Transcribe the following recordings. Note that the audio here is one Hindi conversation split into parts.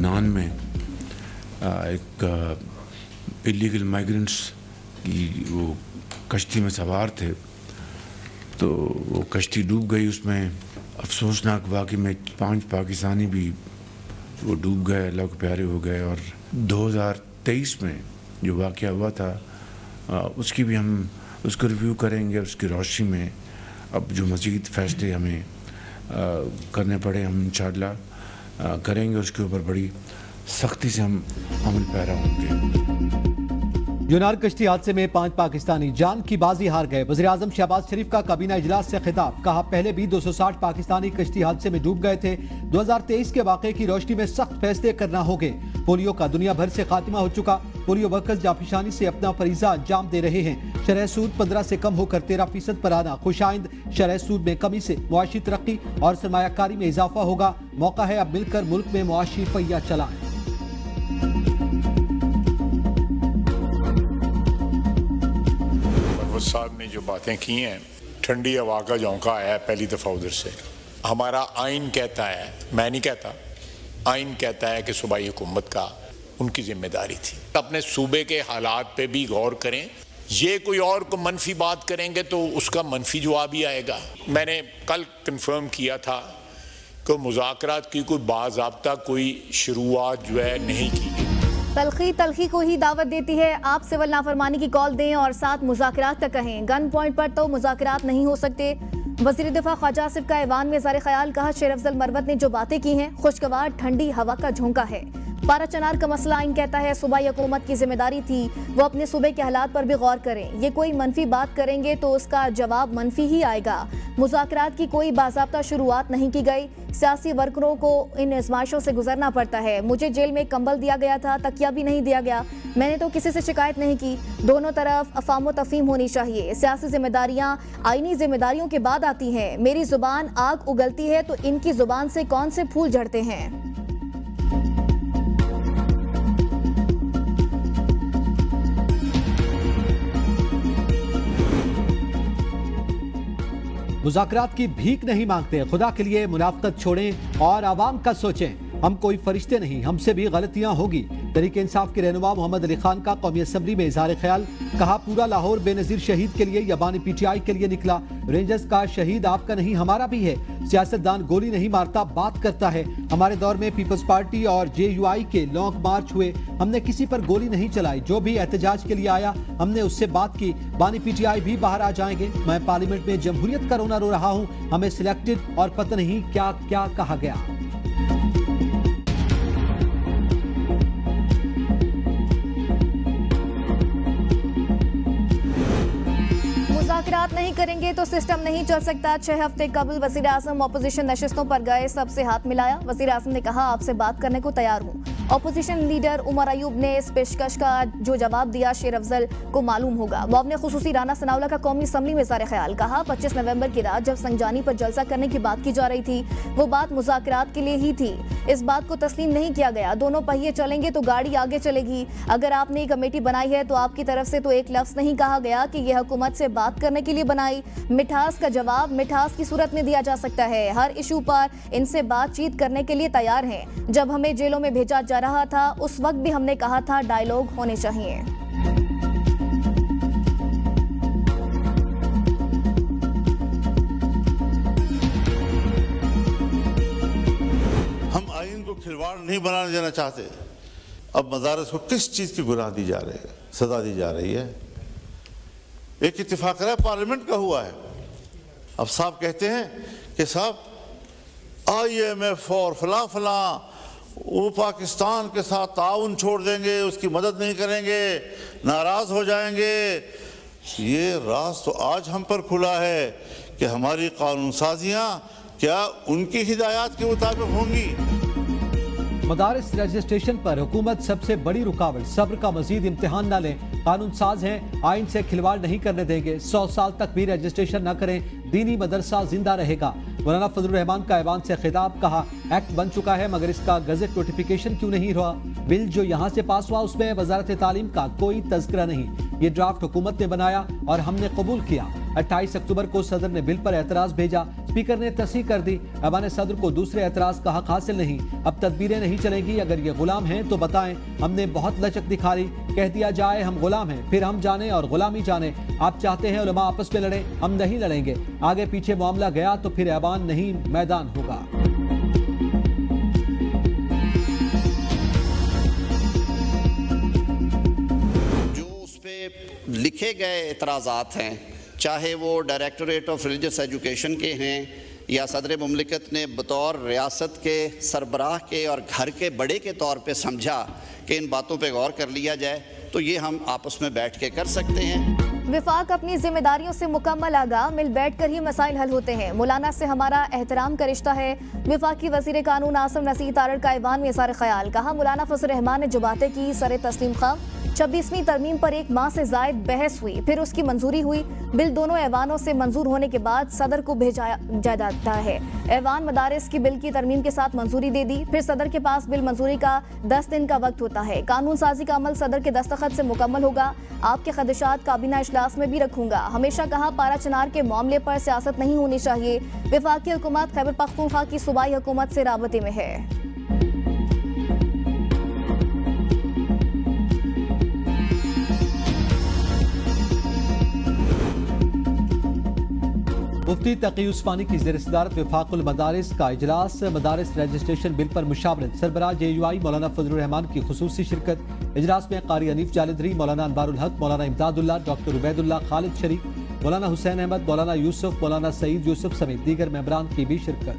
लबनान में एक इलीगल माइग्रेंट्स की वो कश्ती में सवार थे, तो वो कश्ती डूब गई। उसमें अफसोसनाक वाक़ई में 5 पाकिस्तानी भी वो डूब गए, अल्लाह के प्यारे हो गए। और 2023 में जो वाक़या हुआ था उसकी भी हम उसको रिव्यू करेंगे। उसकी रोशनी में अब जो मज़ीद फ़ैसले हमें करने पड़े हम इंशाअल्लाह करेंगे, उसके ऊपर बड़ी सख्ती से हम अमल पैरा होंगे। यूनार कश्ती हादसे में 5 पाकिस्तानी जान की बाजी हार गए। वज़ीर-ए-आज़म शहबाज शरीफ का काबीना इजलास से खिताब, कहा पहले भी 260 पाकिस्तानी कश्ती हादसे में डूब गए थे। 2023 के वाक़े की रोशनी में सख्त फैसले करना होंगे। पोलियो का दुनिया भर से खात्मा हो चुका। पोलियो वर्कर्स जाफिशानी से अपना फरीजा अंजाम दे रहे हैं। शरह सूद 15 से कम होकर 13% पर आना। खुशाइंद शरह सूद में कमी से मुआशी तरक्की और सरमायाकारी में इजाफा होगा। मौका है अब मिलकर मुल्क में मुआशी पहिया चलाएं। साहब ने जो बातें की हैं, ठंडी हवा का झोंका आया है पहली दफ़ा उधर से। हमारा आइन कहता है, मैं नहीं कहता, आइन कहता है कि सूबाई हुकूमत का उनकी जिम्मेदारी थी। अपने सूबे के हालात पे भी गौर करें। ये कोई और को मनफी बात करेंगे तो उसका मनफी जवाब ही आएगा। मैंने कल कंफर्म किया था कि मुज़ाकरात की कोई बाज़ाब्ता कोई शुरुआत जो है नहीं की गई। तलखी को ही दावत देती है। आप सिविल नाफरमानी की कॉल दें और साथ मुज़ाकरात का कहें। गन पॉइंट पर तो मुज़ाकरात नहीं हो सकते। वज़ीर दिफा ख्वाजा आसिफ का ऐवान में ज़ारे ख्याल, कहा शेर अफजल मरवत ने जो बातें की हैं खुशगवार ठंडी हवा का झोंका है। पारा चनार का मसला आइन कहता है सूबाई हुकूमत की जिम्मेदारी थी वो अपने सूबे के हालात पर भी गौर करें। ये कोई मनफी बात करेंगे तो उसका जवाब मनफी ही आएगा। मुज़ाकरात की कोई बाज़ाब्ता शुरुआत नहीं की गई। सियासी वर्करों को इन आजमाइशों से गुजरना पड़ता है। मुझे जेल में कंबल दिया गया था, तकिया भी नहीं दिया गया। मैंने तो किसी से शिकायत नहीं की। दोनों तरफ अफाम तफहीम होनी चाहिए। सियासी जिम्मेदारियां आईनी जिम्मेदारियों के बाद आती हैं। मेरी जुबान आग उगलती है तो इनकी जुबान से कौन से फूल झड़ते हैं। मुज़ाकरात की भीख नहीं मांगते। खुदा के लिए मुनाफकत छोड़ें और आवाम का सोचें। हम कोई फरिश्ते नहीं, हमसे भी गलतियां होगी। तहरीक इंसाफ के रहनुमा मोहम्मद अली खान का कौमी असम्बली में इज़हार ख्याल, कहा पूरा लाहौर बेनज़ीर शहीद के लिए या बानी PTI के लिए निकला। रेंजर्स का शहीद आपका नहीं हमारा भी है। सियासतदान गोली नहीं मारता, बात करता है। हमारे दौर में पीपल्स पार्टी और JUI के लॉन्ग मार्च हुए, हमने किसी पर गोली नहीं चलाई। जो भी एहतजाज के लिए आया हमने उससे बात की। बानी PTI भी बाहर आ जाएंगे। मैं पार्लियामेंट में जमहूरियत का रोना रो रहा हूँ। हमें सिलेक्टेड और पता नहीं क्या क्या कहा गया। मुज़ाकरात नहीं करेंगे तो सिस्टम नहीं चल सकता। 6 हफ्ते कबल वज़ीर आज़म अपोजिशन नशिस्तों पर गए, सबसे हाथ मिलाया। वज़ीर आज़म ने कहा आपसे बात करने को तैयार हूँ। अपोजिशन लीडर उमर अयूब ने इस पेशकश का जो जवाब दिया शेर अफजल को मालूम होगा। मुआवने खुसूसी राना सनाउल्लाह का कौमी असम्बली में ज़ारे ख्याल, कहा 25 नवंबर की रात जब संगजानी पर जलसा करने की बात की जा रही थी वो बात मुज़ाकरात के लिए ही थी। इस बात को तस्लीम नहीं किया गया। दोनों पहिए चलेंगे तो गाड़ी आगे चलेगी। अगर आपने ये कमेटी बनाई है तो आपकी तरफ से तो एक लफ्ज़ नहीं कहा गया कि यह हुकूमत से बात करने के लिए बनाई। मिठास का जवाब मिठास की सूरत में दिया जा सकता है। हर इशू पर इनसे बातचीत करने के लिए तैयार हैं। जब हमें जेलों में भेजा जा रहा था उस वक्त भी हमने कहा था डायलॉग होने चाहिए। हम आइन को खिलवाड़ नहीं बनाने देना चाहते। अब मदारस को किस चीज की गुनाह दी जा रही है, सजा दी जा रही है। एक इत्तेफाक है पार्लियामेंट का हुआ है। अब साहब कहते हैं कि साहब IMF और फलां फलां वो पाकिस्तान के साथ ताउन छोड़ देंगे, उसकी मदद नहीं करेंगे, नाराज हो जाएंगे। ये राज तो आज हम पर खुला है कि हमारी कानून साजियाँ क्या उनकी हिदायत के मुताबिक होंगी। मदारिस रजिस्ट्रेशन पर हुकूमत सबसे बड़ी रुकावट। सब्र का मजीद इम्तिहान न लें। कानून साज हैं, आइन से खिलवाड़ नहीं करने देंगे। 100 साल तक भी रजिस्ट्रेशन न करें, दीनी मदरसा जिंदा रहेगा। मौलाना फजलुर रहमान का ऐवान से खिताब, कहा एक्ट बन चुका है मगर इसका गजट नोटिफिकेशन क्यों नहीं हुआ। बिल जो यहाँ से पास हुआ उसमें वजारत तालीम का कोई तज़किरा नहीं। ये ड्राफ्ट हुकूमत ने बनाया और हमने कबूल किया। 28 अक्टूबर को सदर ने बिल पर एतराज भेजा। स्पीकर ने तस्दीक कर दी। ऐवान सदर को दूसरे एतराज का हक हासिल नहीं। अब तदबीरें नहीं चलेंगी। अगर ये गुलाम हैं तो बताएं, हमने बहुत लचक दिखाई। कह दिया जाए हम गुलाम हैं, फिर हम जाने और गुलामी जाने। आप चाहते हैं उलमा आपस में लड़े, हम नहीं लड़ेंगे। आगे पीछे मामला गया तो फिर ऐवान नहीं मैदान होगा। लिखे गए एतराज़ात हैं, चाहे वो डायरेक्टरेट ऑफ रिलीजियस एजुकेशन के हैं या सदर मुमलिकत ने बतौर रियासत के सरबराह के और घर के बड़े के तौर पे समझा कि इन बातों पे गौर कर लिया जाए, तो ये हम आपस में बैठ के कर सकते हैं। विफाक अपनी जिम्मेदारियों से मुकम्मल आगाह, मिल बैठ कर ही मसाइल हल होते हैं। मौलाना से हमारा एहतराम का रिश्ता है। विफाकी वजीर कानून आसिम नसीर तारड़ का ऐवान में इज़हार ख्याल। कहा मौलाना फजल रहमान ने जो बातें की सरे तस्लीम खां। 26वीं तरमीम पर 1 माह से जायद बहस हुई, फिर उसकी मंजूरी हुई। बिल दोनों ऐवानों से मंजूर होने के बाद सदर को भेजा जाता है। ऐवान मदारिस की बिल की तरमीम के साथ मंजूरी दे दी, फिर सदर के पास बिल मंजूरी का 10 दिन का वक्त होता है। कानून साजी का अमल सदर के दस्तखत से मुकम्मल होगा। आपके खदशात काबीना इजलास में भी रखूंगा। हमेशा कहा पारा चिनार के मामले पर सियासत नहीं होनी चाहिए। विफाकी हुकूमत खैबर पख्तूनख्वा की सूबाई हुकूमत से राबते में है। मुफ्ती तकी उस्मानी की ज़ेर सदारत वफाकुल मदारिस का इजलास। मदारिस रजिस्ट्रेशन बिल पर मुशावरत। सरबराह JUI मौलाना फजलुर रहमान की खुसूसी शिरकत। इजलास में कारी अनीफ जालिंधरी, मौलाना अनवारुल हक, मौलाना इमदादुल्लाह, डॉक्टर उबैदुल्लाह, खालिद शरीफ, मौलाना हुसैन अहमद, मौलाना यूसुफ, मौलाना सईद यूसुफ समेत दीगर मेंबरान की भी शिरकत।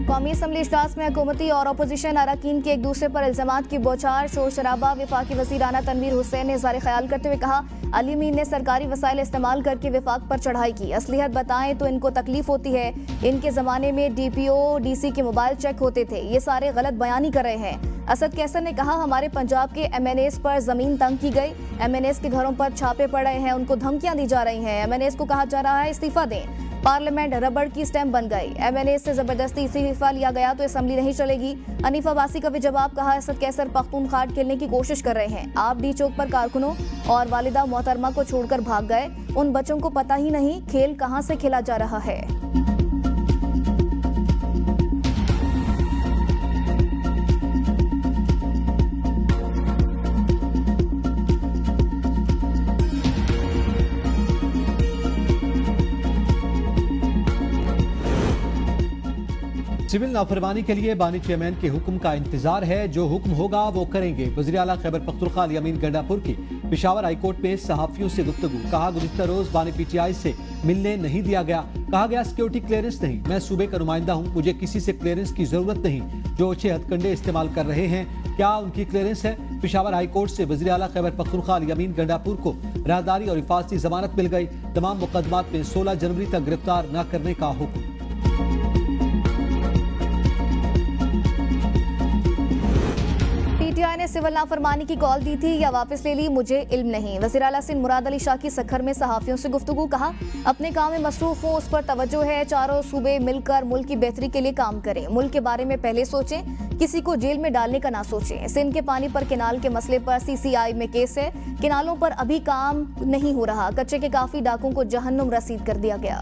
कौमी असम्बली इजलास में हुकूमती और अपोजिशन अरकान के एक दूसरे पर इल्जामात की बौछार, शोर शराबा। विफाकी वज़ीर आना तनवीर हुसैन ने इज़हार ख्याल करते हुए कहा अली मीर ने सरकारी वसाइल इस्तेमाल करके विफाक पर चढ़ाई की। असलियत बताएं तो इनको तकलीफ होती है। इनके ज़माने में DPO DC के मोबाइल चेक होते थे, ये सारे गलत बयानी कर रहे हैं। असद कैसर ने कहा हमारे पंजाब के MNAs पर जमीन तंग की गई। MNAs के घरों पर छापे पड़ रहे हैं, उनको धमकियां दी जा रही हैं। MNAs को कहा जा रहा है इस्तीफा दें। पार्लियामेंट रबड़ की स्टैम्प बन गई। MNAs से जबरदस्ती इस्तीफा लिया गया तो असम्बली नहीं चलेगी। हनीफ अब्बासी का भी जवाब। कहा असद कैसर पख्तूनख्वा खेलने की कोशिश कर रहे हैं। आप डी चौक पर कारकुनों और वालिदा मोहतरमा को छोड़कर भाग गए। उन बच्चों को पता ही नहीं खेल कहां से खेला जा रहा है। सिविल नाफरमानी के लिए बानी चेयरमैन के हुक्म का इंतजार है। जो हुक्म होगा वो करेंगे। वज़ीर आला खैबर पख्तूनख्वा अली अमीन गंडापुर की पेशावर हाईकोर्ट में सहाफियों से गुफ्तगू। कहा गुज़िश्ता रोज बानी PTI से मिलने नहीं दिया गया। कहा गया सिक्योरिटी क्लियरेंस नहीं, मैं सूबे का नुमाइंदा हूँ, मुझे किसी से क्लियरेंस की जरूरत नहीं। जो अच्छे हथकंडे इस्तेमाल कर रहे हैं क्या उनकी क्लियरेंस है? पेशावर हाईकोर्ट से वज़ीर आला खैबर पख्तूनख्वा अली अमीन गंडापुर को राहदारी और हिफाजती जमानत मिल गई। तमाम मुकदमात में 16 जनवरी तक गिरफ्तार न करने का हुक्म। PTI ने सिविल नाफरमानी की कॉल दी थी या वापस ले ली, मुझे इल्म नहीं। वज़ीर आला सिंध मुराद अली शाह की सखर में सहाफियों से गुफ्तगू। कहा अपने काम में मसरूफ हूँ, उस पर तवज्जो है। चारों सूबे मिलकर मुल्क की बेहतरी के लिए काम करें। मुल्क के बारे में पहले सोचें, किसी को जेल में डालने का ना सोचें। सिंध के पानी पर केनाल के मसले पर CCI में केस है। केनालों पर अभी काम नहीं हो रहा। कच्चे के काफी डाकों को जहन्नुम रसीद कर दिया गया।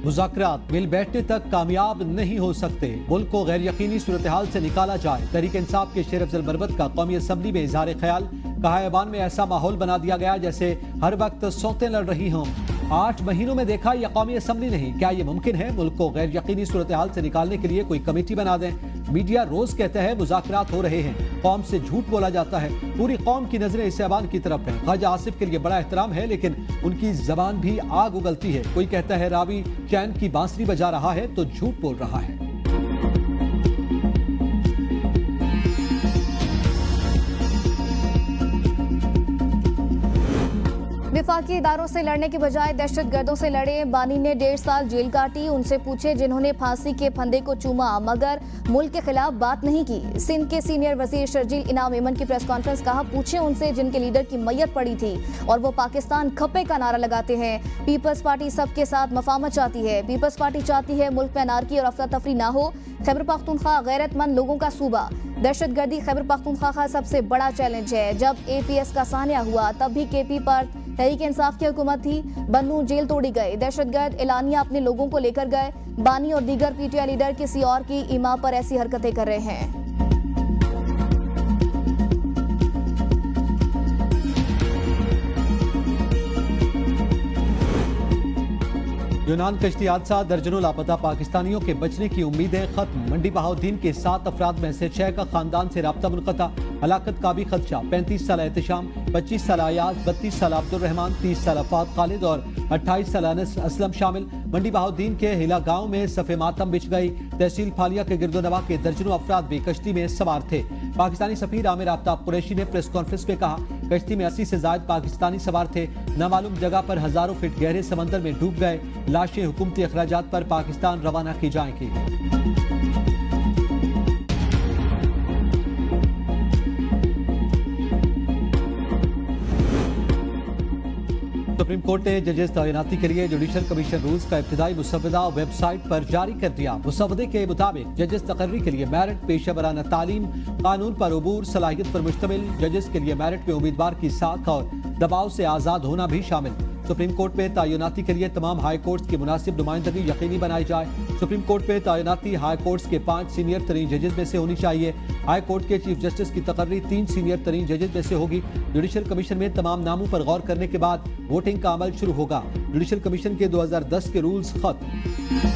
मुज़ाकरात मिल बैठने तक कामयाब नहीं हो सकते। मुल्क को गैर यकीनी सूरत हाल से निकाला जाए। तहरीक इंसाफ के शेर अफजल मरवत का कौमी असम्बली में इज़हार ख्याल। कहा ऐवान में ऐसा माहौल बना दिया गया जैसे हर वक्त सौतें लड़ रही हों। 8 महीनों में देखा यह कौमी असम्बली नहीं। क्या ये मुमकिन है? मुल्क को गैर यकीनी सूरत हाल से निकालने के लिए कोई कमेटी बना दें। मीडिया रोज कहता है मुज़ाकरात हो रहे हैं, कौम से झूठ बोला जाता है। पूरी कौम की नजरें इस ऐवान की तरफ हैं। ख्वाजा आसिफ के लिए बड़ा एहतराम है, लेकिन उनकी जबान भी आग उगलती है। कोई कहता है रावी चैन की बांसुरी बजा रहा है तो झूठ बोल रहा है। विफाकी इदारों से लड़ने के बजाय दहशतगर्दों से लड़े। बानी ने 1.5 साल जेल काटी। उनसे पूछे जिन्होंने फांसी के फंदे को चूमा मगर मुल्क के खिलाफ बात नहीं की। सिंध के सीनियर वजीर शर्जील इनाम एमन की प्रेस कॉन्फ्रेंस। कहा पूछे उनसे जिनके लीडर की मैयत पड़ी थी और वो पाकिस्तान खप्पे का नारा लगाते हैं। पीपल्स पार्टी सबके साथ मफाहमत चाहती है। पीपल्स पार्टी चाहती है मुल्क में अनारकी और अफरा तफरी ना हो। खैबर पख्तूनख्वा गैरतमंद लोगों का सूबा। दहशतगर्दी खैबर पख्तूनख्वा का सबसे बड़ा चैलेंज है। जब APS का सानिया हुआ तब भी KP पर तहरीक इंसाफ की हुकूमत थी। बन्नू जेल तोड़ी गए। दहशतगर्द एलानिया अपने लोगों को लेकर गए। बानी और दीगर PTI लीडर किसी और की इमा पर ऐसी हरकतें कर रहे हैं। यूनान कश्ती हादसा, दर्जनों लापता पाकिस्तानियों के बचने की उम्मीदें खत्म। मंडी बहाउद्दीन के 7 अफराद में से 6 का खानदान से राब्ता मुनक़ता। हलाकत का भी खदशा। 35 साल एहतशाम, 25 साल अयाज, 32 साल अब्दुल रहमान, 30 साल अफाद खालिद और 28 साल अनस असलम शामिल। मंडी बहाउद्दीन के हिला गांव में सफ़े मातम बिछ गई। तहसील फालिया के गिरदोनवा के दर्जनों अफराद भी कश्ती में सवार थे। पाकिस्तानी सफीर आमिर आफ्ताब कुरैशी ने प्रेस कॉन्फ्रेंस में कहा कश्ती में 80 से ज्यादा पाकिस्तानी सवार थे। नामालूम जगह पर हजारों फीट गहरे समंदर में डूब गए। लाशें हुकूमती अखराजात पर पाकिस्तान रवाना की जाएंगी। सुप्रीम कोर्ट ने जजेस तैनाती के लिए जुडिशल कमीशन रूल्स का इब्तिदाई मुसव्वदा वेबसाइट पर जारी कर दिया। मुसव्वदे के मुताबिक जजेस तकर्री के लिए मेरिट, पेशा वराना तालीम, कानून पर अबूर, सलाहियत पर मुश्तमिल। जजेस के लिए मेरिट में उम्मीदवार की साख और दबाव से आज़ाद होना भी शामिल। सुप्रीम कोर्ट में तैनाती के लिए तमाम हाई कोर्ट्स की मुनासिब नुमाइंदगी यकीनी बनाई जाए। सुप्रीम कोर्ट में तैनाती हाई कोर्ट्स के 5 सीनियर तरीन जजेस में से होनी चाहिए। हाई कोर्ट के चीफ जस्टिस की तकर्री 3 सीनियर तरीन जजेस में से होगी। जुडिशल कमीशन में तमाम नामों पर गौर करने के बाद वोटिंग का अमल शुरू होगा। जुडिशल कमीशन के 2010 के रूल्स खत्म।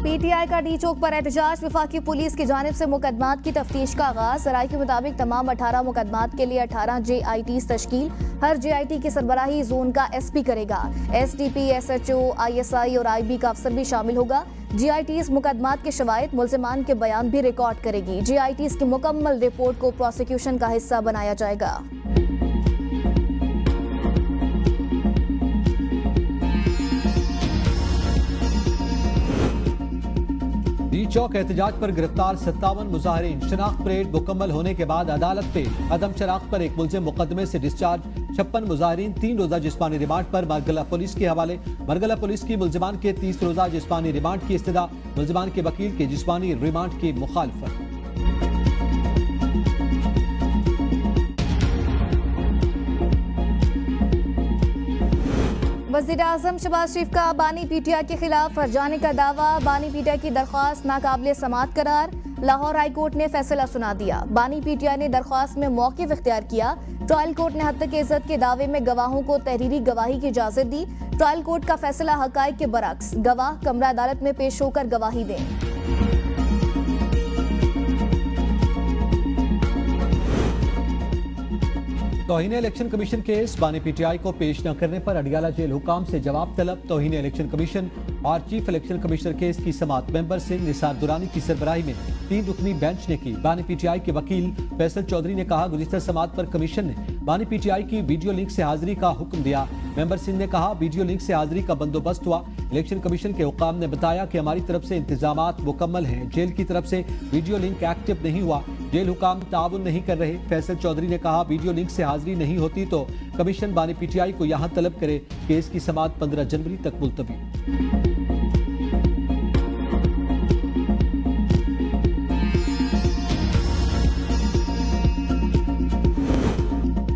PTI का डी चौक पर एहतजाज। विफाकी पुलिस की जानिब से मुकदमात की तफ्तीश का आगाज। सराय के मुताबिक तमाम 18 मुकदमात के लिए 18 JITs तश्कील। हर JIT की सरबराही जोन का SP करेगा। SDP, SHO, ISI और IB का अफसर भी शामिल होगा। JITs मुकदमात के शवाहिद, मुल्जिमान के बयान भी रिकॉर्ड करेगी। JITs की मुकम्मल रिपोर्ट को प्रोसिक्यूशन का हिस्सा बनाया जाएगा। डी चौक एहतजाज पर गिरफ्तार 57 मुजाहिरीन। शनाख्त परेड मुकम्मल होने के बाद अदालत पे अदम शनाख्त पर एक मुल्जिम मुकदमे से डिस्चार्ज। 56 मुजाहिरीन 3 रोजा जिस्मानी रिमांड पर मरगला पुलिस के हवाले। मरगला पुलिस की मुल्जिमान के 30 रोजा जिस्मानी रिमांड की इस्तदा। मुल्जिमान के वकील के जिस्मानी रिमांड की मुखालफत। वज़ीर आज़म शहबाज शरीफ का बानी PTI के खिलाफ फरजाने का दावा। बानी PTI की दरख्वास्त नाकाबिले समाअत करार। लाहौर हाई कोर्ट ने फैसला सुना दिया। बानी PTI ने दरख्वास्त में मौक़िफ़ इख्तियार किया। ट्रायल कोर्ट ने हद तक इज्जत के दावे में गवाहों को तहरीरी गवाही की इजाज़त दी। ट्रायल कोर्ट का फैसला हक़ाइक़ के बरअक्स। गवाह कमरा अदालत में पेश होकर गवाही दें। तौहीन इलेक्शन कमीशन केस। बानी PTI को पेश न करने पर अडियाला जेल हुकाम से जवाब तलब। तौहीन इलेक्शन कमीशन और चीफ इलेक्शन कमिश्नर केस की समाअत मेंबर सिंह निसार दुरानी की सरबराही में 3 रुकनी बेंच ने की। बानी PTI के वकील फैसल चौधरी ने कहा गुज़िश्ता समाअत पर कमीशन ने बानी PTI की वीडियो लिंक से हाजिरी का हुक्म दिया। मेंबर सिंह ने कहा वीडियो लिंक से हाजिरी का बंदोबस्त हुआ। इलेक्शन कमीशन के हुक्काम ने बताया कि हमारी तरफ से इंतजामात मुकम्मल हैं। जेल की तरफ से वीडियो लिंक एक्टिव नहीं हुआ। जेल हुक्काम ताउन नहीं कर रहे। फैसल चौधरी ने कहा वीडियो लिंक से हाजिरी नहीं होती तो कमीशन बानी PTI को यहाँ तलब करे। केस की समाअत 15 जनवरी तक मुलतवी।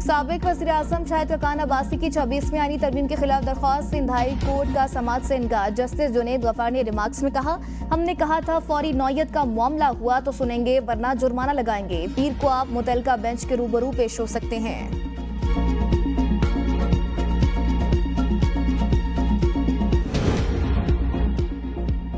साबिक वज़ीर आज़म शाहिद खान अब्बासी की 26वीं आईनी तरमीम के खिलाफ दरख्वास्त। सिंध हाई कोर्ट का समाअत से इनकार। जस्टिस जुनैद गफ्फार ने रिमार्क्स में कहा हमने कहा था फौरी नौयत का मामला हुआ तो सुनेंगे वरना जुर्माना लगाएंगे। पीर को आप मुतल्लिका बेंच के रूबरू पेश हो सकते हैं।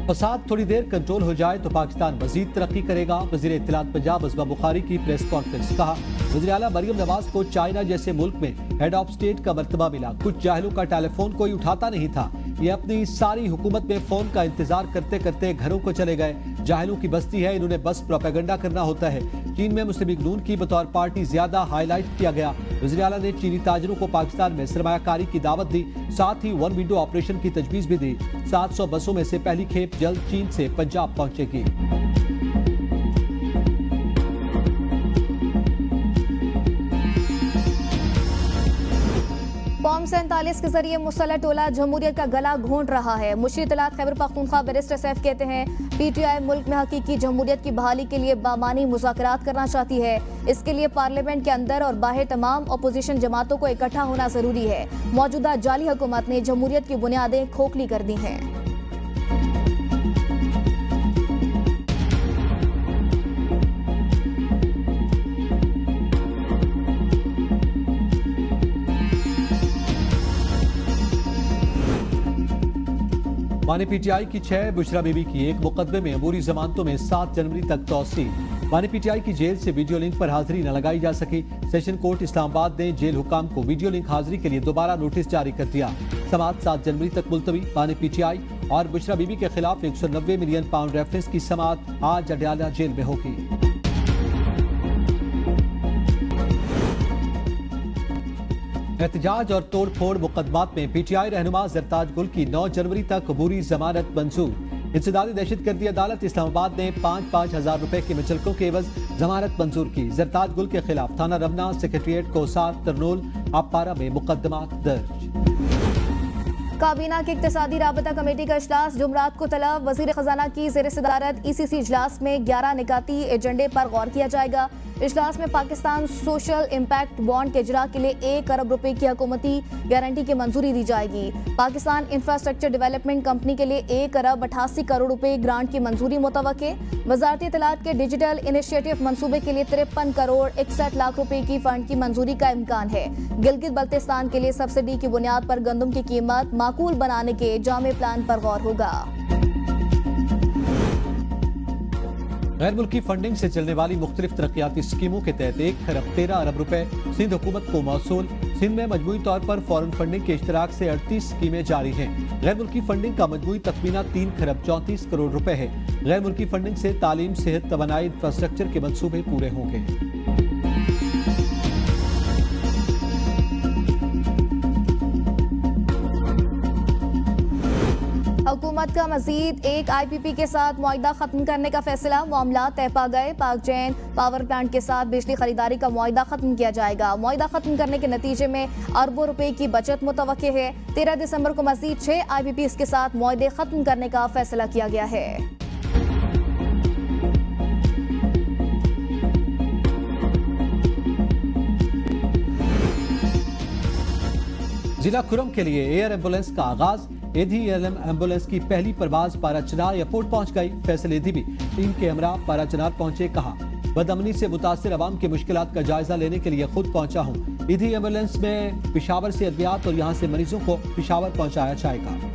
फसाद थोड़ी देर कंट्रोल हो जाए तो पाकिस्तान मजीद तरक्की करेगा। वज़ीर इत्तलात पंजाब असबा बुखारी की प्रेस कॉन्फ्रेंस। कहा वज़ीर आला मरियम नवाज को चाइना जैसे मुल्क में हेड ऑफ स्टेट का मर्तबा मिला। कुछ जाहिलों का टेलीफोन कोई उठाता नहीं था। ये अपनी सारी हुकूमत में फोन का इंतजार करते करते घरों को चले गए। जाहिलों की बस्ती है, इन्होंने बस प्रोपेगेंडा करना होता है। चीन में मुस्लिम लीग नून की बतौर पार्टी ज्यादा हाईलाइट किया गया। वज़ीर आला ने चीनी ताजरों को पाकिस्तान में सरमायाकारी की दावत दी, साथ ही वन विंडो ऑपरेशन की तजवीज भी दी। 700 बसों में से पहली खेप जल्द चीन से पंजाब पहुंचेगी। कौम 47 के जरिए मुसल्लह टोला जमहूरियत का गला घोंट रहा है। मुशीर इत्तलात खैबर पख्तूनख्वा बैरिस्टर सैफ कहते हैं, PTI मुल्क में हकीकी जमहूरियत की बहाली के लिए बामानी मुज़ाकरात करना चाहती है। इसके लिए पार्लियामेंट के अंदर और बाहर तमाम अपोजिशन जमातों को इकट्ठा होना जरूरी है। मौजूदा जाली हुकूमत ने जमहूरियत की बुनियादें खोखली कर दी हैं। माने PTI की 6, बुशरा बीबी की 1 मुकदमे में अबूरी जमानतों में 7 जनवरी तक तौसील। माने PTI की जेल से वीडियो लिंक पर हाजिरी न लगाई जा सकी। सेशन कोर्ट इस्लामाबाद ने जेल हुकाम को वीडियो लिंक हाजिरी के लिए दोबारा नोटिस जारी कर दिया। समाअत 7 जनवरी तक मुलतवी। माने PTI और बुशरा बीबी के खिलाफ 190 मिलियन पाउंड रेफरेंस की समाअत आज अडयाला जेल में होगी। एहतजाज और तोड़ फोड़ मुकदमात में PTI रहनुमा जरताज गुल की 9 जनवरी तक अबूरी जमानत मंजूर। इंसदादी दहशतगर्दी अदालत इस्लामाबाद ने 5-5 हजार रुपए के मुचलकों के एवज जमानत मंजूर की। जरताज गुल के खिलाफ थाना रमना, सेक्रेटरिएट, कोसार, तरनोल, अपारा में मुकदमा दर्ज। काबीना की इक्तिसादी राबता कमेटी का इजलास जुमरात को तलब। वजीर खजाना की ज़ेर सदारत ECC इजलास में 11 निकाती एजेंडे पर गौर किया जाएगा। इजलास में पाकिस्तान सोशल इम्पैक्ट बॉन्ड के इजरा के लिए 1 अरब रुपए की हुकूमती गारंटी की मंजूरी दी जाएगी। पाकिस्तान इंफ्रास्ट्रक्चर डेवलपमेंट कंपनी के लिए 1 अरब 88 करोड़ रुपए ग्रांट की मंजूरी मुतवक्के। वजारती इत्तलात के डिजिटल इनिशिएटिव मंसूबे के लिए 53 करोड़ 61 लाख रुपए की फंड की मंजूरी का इम्कान है। गिलगित बल्तिस्तान के लिए सब्सिडी की बुनियाद पर गंदम की कीमत माकूल बनाने के जामे प्लान पर गौर होगा। गैर मुल्की फंडिंग से चलने वाली मुख्तलिफ तरक्याती स्कीमों के तहत 1 खरब 13 अरब रुपए सिंध हुकूमत को मौसूल। सिंध में मजमूई तौर पर फॉरेन फंडिंग के इश्तराक से 38 स्कीमें जारी हैं। गैर मुल्की फंडिंग का मजमूई तखमीना 3 खरब 34 करोड़ रुपए है। गैर मुल्की फंडिंग से तालीम, सेहत, तवानाई, इंफ्रास्ट्रक्चर के मंसूबे पूरे होंगे। हुकूमत का मजीद एक IPP के साथ मुआहिदा खत्म करने का फैसला। मामला तय पा गए। पाकजैन पावर प्लांट के साथ बिजली खरीदारी का मुआहिदा खत्म किया जाएगा। मुआहिदा खत्म करने के नतीजे में अरबों रुपए की बचत मुतवक्के है। 13 दिसंबर को मजीद 6 IPPs के साथ मुआहिदे खत्म करने का फैसला किया गया है। जिला खुरम के लिए एयर एम्बुलेंस का आगाज। ADLM एम्बुलेंस की पहली परवाज पाराचनार एयरपोर्ट पहुंच गई। फैसल एधी भी टीम के हमरा पाराचनार पहुंचे। कहा, बदअमनी से मुतासिर अवाम की मुश्किलात का जायजा लेने के लिए खुद पहुंचा हूं। ईदी एम्बुलेंस में पिशावर से अद्वियात और यहां से मरीजों को पिशावर पहुंचाया जाएगा।